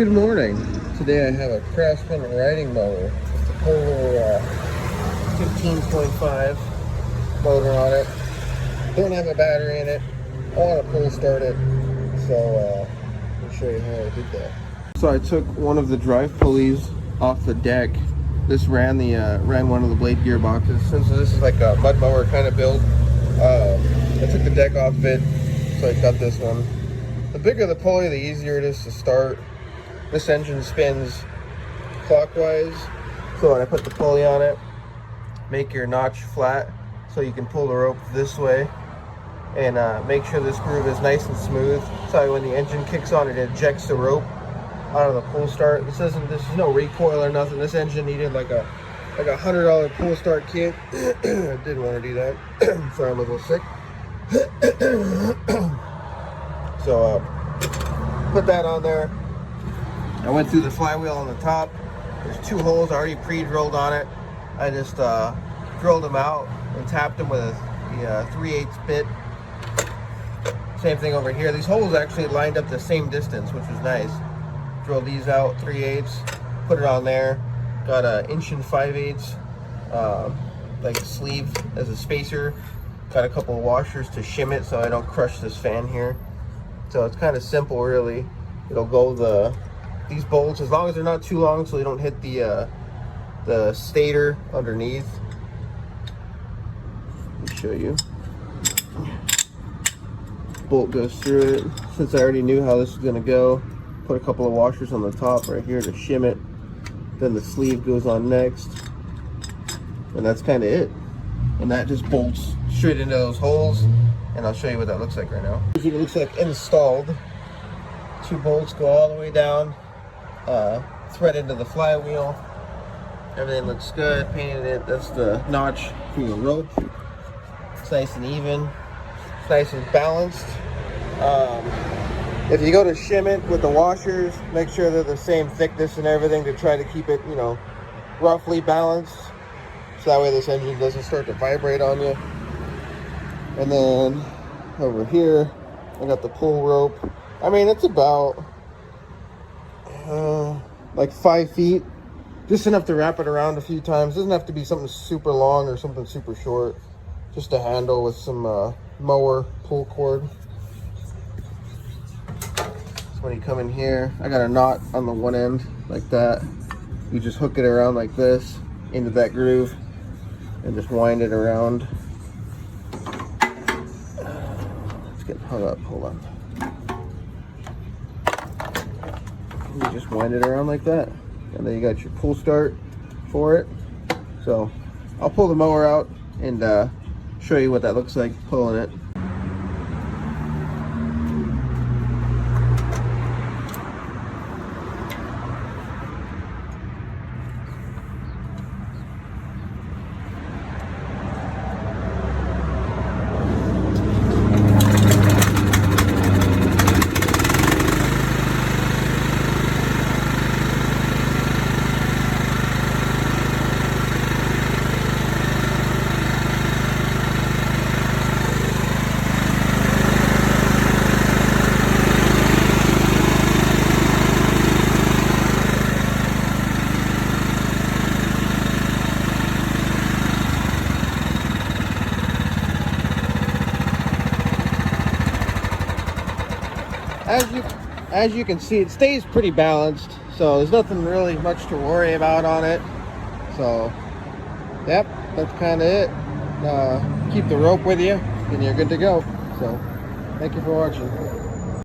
Good morning. Today I have a Craftsman riding mower. It's a Polo 15.5 motor on it. Don't have a battery in it. I want to pull start it, so I'll show you how I did that. So I took one of the drive pulleys off the deck. This ran one of the blade gearboxes. Since this is like a mud mower kind of build, I took the deck off of it, so I got this one. The bigger the pulley, the easier it is to start. This engine spins clockwise, so when I put the pulley on it, make your notch flat so you can pull the rope this way, and make sure this groove is nice and smooth, so when the engine kicks on, it ejects the rope out of the pull start. This is no recoil or nothing. This engine needed like a $100 pull start kit. I didn't want to do that. Sorry, I'm a little sick. So put that on there. I went through the flywheel on the top. There's 2 holes already pre-drilled on it. I just drilled them out and tapped them with a 3/8 bit. Same thing over here. These holes actually lined up the same distance, which was nice. Drilled these out 3/8, put it on there. Got a 1 5/8 like a sleeve as a spacer. Got a couple of washers to shim it so I don't crush this fan here. So it's kind of simple, really. It'll go these bolts, as long as they're not too long so they don't hit the stator underneath. Let me show you. Bolt goes through it. Since I already knew how this is going to go, put a couple of washers on the top right here to shim it. Then the sleeve goes on next, and that's kind of it. And that just bolts straight into those holes, and I'll show you what that looks like right now. It looks like installed. 2 bolts go all the way down, thread into the flywheel. Everything looks good. Painted it. That's the notch for your rope. It's nice and even. It's nice and balanced. If you go to shim it with the washers, make sure they're the same thickness and everything to try to keep it, roughly balanced. So that way this engine doesn't start to vibrate on you. And then over here, I got the pull rope. I mean, it's about like 5 feet. Just enough to wrap it around a few times. Doesn't have to be something super long or something super short. Just a handle with some mower pull cord. So when you come in here, I got a knot on the one end like that. You just hook it around like this into that groove and just wind it around. It's getting hung up. Hold on. You just wind it around like that, and then you got your pull start for it. So I'll pull the mower out and show you what that looks like pulling it. As you can see, it stays pretty balanced, so there's nothing really much to worry about on it. So, yep, that's kind of it. Keep the rope with you, and you're good to go. So, thank you for watching.